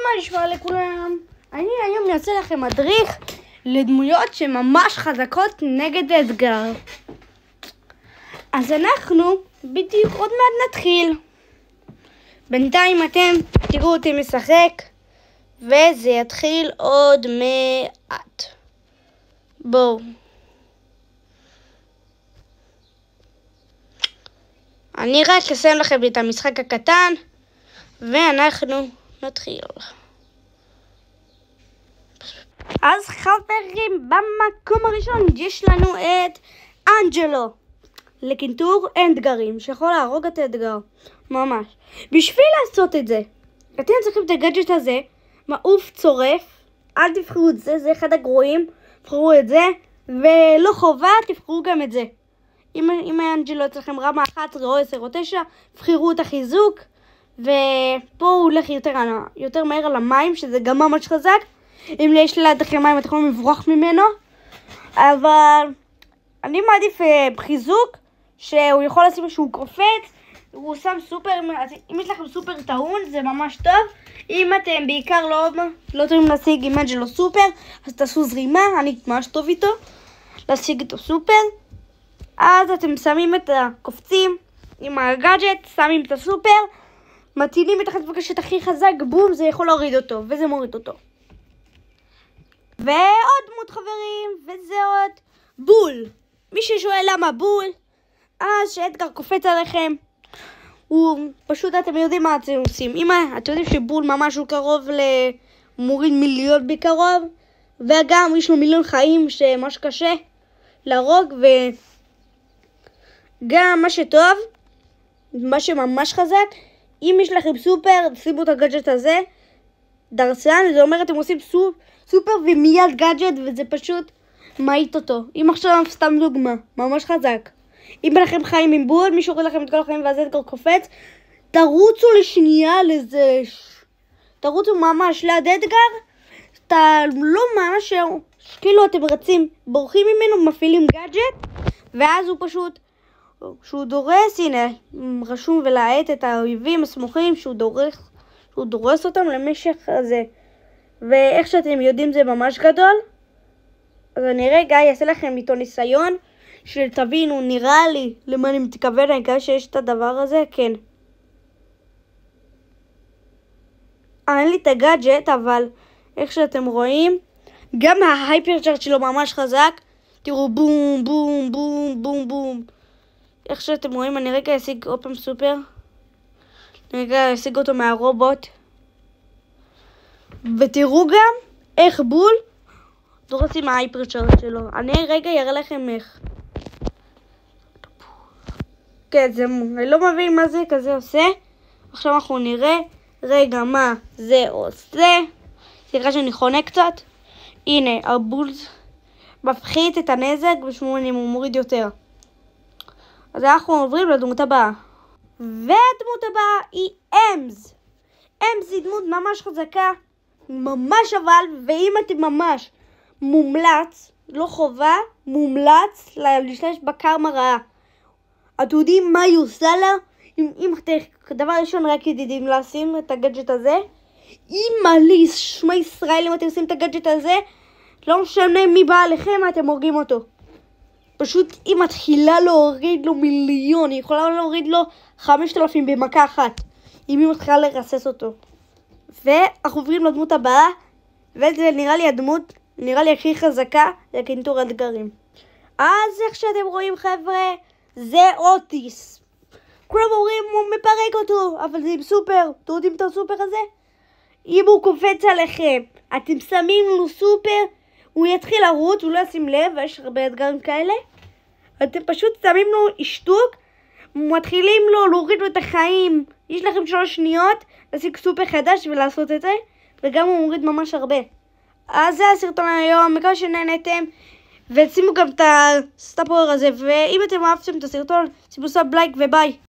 מה נשמע לכולם? אני היום אעשה לכם מדריך לדמויות שממש חזקות נגד האתגר. אז אנחנו בדיוק עוד מעט נתחיל. בינתיים אתם תראו אותי משחק וזה יתחיל עוד מעט. בואו. אני רק אסיים לכם את המשחק הקטן ואנחנו נתחיל. אז חברים, במקום הראשון יש לנו את אנג'לו לקינטור אתגרים, שיכול להרוג את האתגר ממש. בשביל לעשות את זה אתם צריכים את הגאדג'ט הזה, מעוף צורף. אל תבחרו את זה, זה אחד הגרועים, תבחרו את זה, ולא חובה תבחרו גם את זה. אם האנג'לו אצלכם רמה 11 או 10 או 9, תבחרו את החיזוק, ופה הוא הולך יותר מהר על המים, שזה גם ממש חזק. אם יש לידכם מים אתם יכולים לברוח ממנו, אבל אני מעדיף בחיזוק שהוא יכול לשים שהוא קופץ, הוא שם סופר. אם יש לכם סופר טעון זה ממש טוב. אם אתם בעיקר לא יכולים להשיג עם אנג'לו סופר, אז תעשו זרימה, אני ממש טוב איתו להשיג איתו סופר. אז אתם שמים את הקופצים עם הגאדג'ט, שמים את הסופר, מטילים את החזקת הכי חזק, בום, זה יכול להוריד אותו, וזה מוריד אותו. ועוד דמות חברים, וזה עוד בול. מי ששואל למה בול, אז שאתגר קופץ עליכם, הוא פשוט, אתם יודעים מה אתם עושים. אתם יודעים שבול ממש הוא קרוב למוריד מיליון בקרוב, וגם יש לו מיליון חיים שממש קשה להרוג, וגם מה שטוב, מה שממש חזק, אם יש לכם סופר, שימו את הגאדג'ט הזה, דרסן, זה אומר אתם עושים סופר ומיד גאדג'ט, וזה פשוט מעיט אותו. אם עכשיו סתם דוגמה, ממש חזק. אם לכם חיים עם בול, מישהו רואה לכם את כל החיים ואז אתגר קופץ, תרוצו לשנייה לזה, תרוצו ממש ליד אתגר, אתה לא ממש, כאילו אתם רצים, בורחים ממנו, מפעילים גאדג'ט, ואז הוא פשוט, שהוא דורס, הנה, רשום ולהעט את האויבים הסמוכים, שהוא דורס אותם למשך הזה. ואיך שאתם יודעים זה ממש גדול. אז אני רגע אעשה לכם איתו ניסיון, שתבינו, נראה לי למה אני מתכוון, אני מקווה שיש את הדבר הזה, כן. אין לי את הגאדג'ט, אבל איך שאתם רואים, גם ההייפר צ'ארג' שלו ממש חזק. תראו, בום, בום, בום, בום, בום. איך שאתם רואים, אני רגע אשיג עוד פעם סופר. אני רגע אשיג אותו מהרובוט. ותראו גם איך בול דורס עם ההייפר צ'ארג' שלו. אני רגע אראה לכם איך. כן, אני לא מבין מה זה כזה עושה. עכשיו אנחנו נראה רגע מה זה עושה. סליחה שאני חונה קצת. הנה, הבול מפחית את הנזק ב8, הוא מוריד יותר. אז אנחנו עוברים לדמות הבאה. והדמות הבאה היא אמז. אמז היא דמות ממש חזקה. ממש ואם אתם ממש מומלץ, לא חובה, מומלץ להשתמש בקרמה רעה. אתם יודעים מה היא עושה לה? אם דבר ראשון רק ידידים לשים את הגאדג'ט הזה. אם לי שמע ישראל, אם אתם עושים את הגאדג'ט הזה, לא משנה מי בא עליכם, אתם הורגים אותו. פשוט היא מתחילה להוריד לו מיליון, היא יכולה להוריד לו 5,000 במכה אחת, אם היא מתחילה לרסס אותו. ואנחנו עוברים לדמות הבאה, וזה נראה לי הכי חזקה לקינטור אתגרים. אז איך שאתם רואים חבר'ה, זה אוטיס. כולם אומרים הוא מפרק אותו, אבל זה עם סופר. אתם יודעים את הסופר הזה? אם הוא קופץ עליכם, אתם שמים לו סופר, הוא יתחיל לרוץ, הוא לא ישים לב, ויש הרבה אתגרים כאלה. אתם פשוט שמים לו השתוק, מתחילים לו להוריד לו את החיים. יש לכם 3 שניות להשיג סופר חדש ולעשות את זה, וגם הוא מוריד ממש הרבה. אז זה הסרטון היום, מקווה שנהנתם, ושימו גם את הסטאפ פאוור הזה, ואם אתם אהבתם את הסרטון, שימו סאב לייק וביי.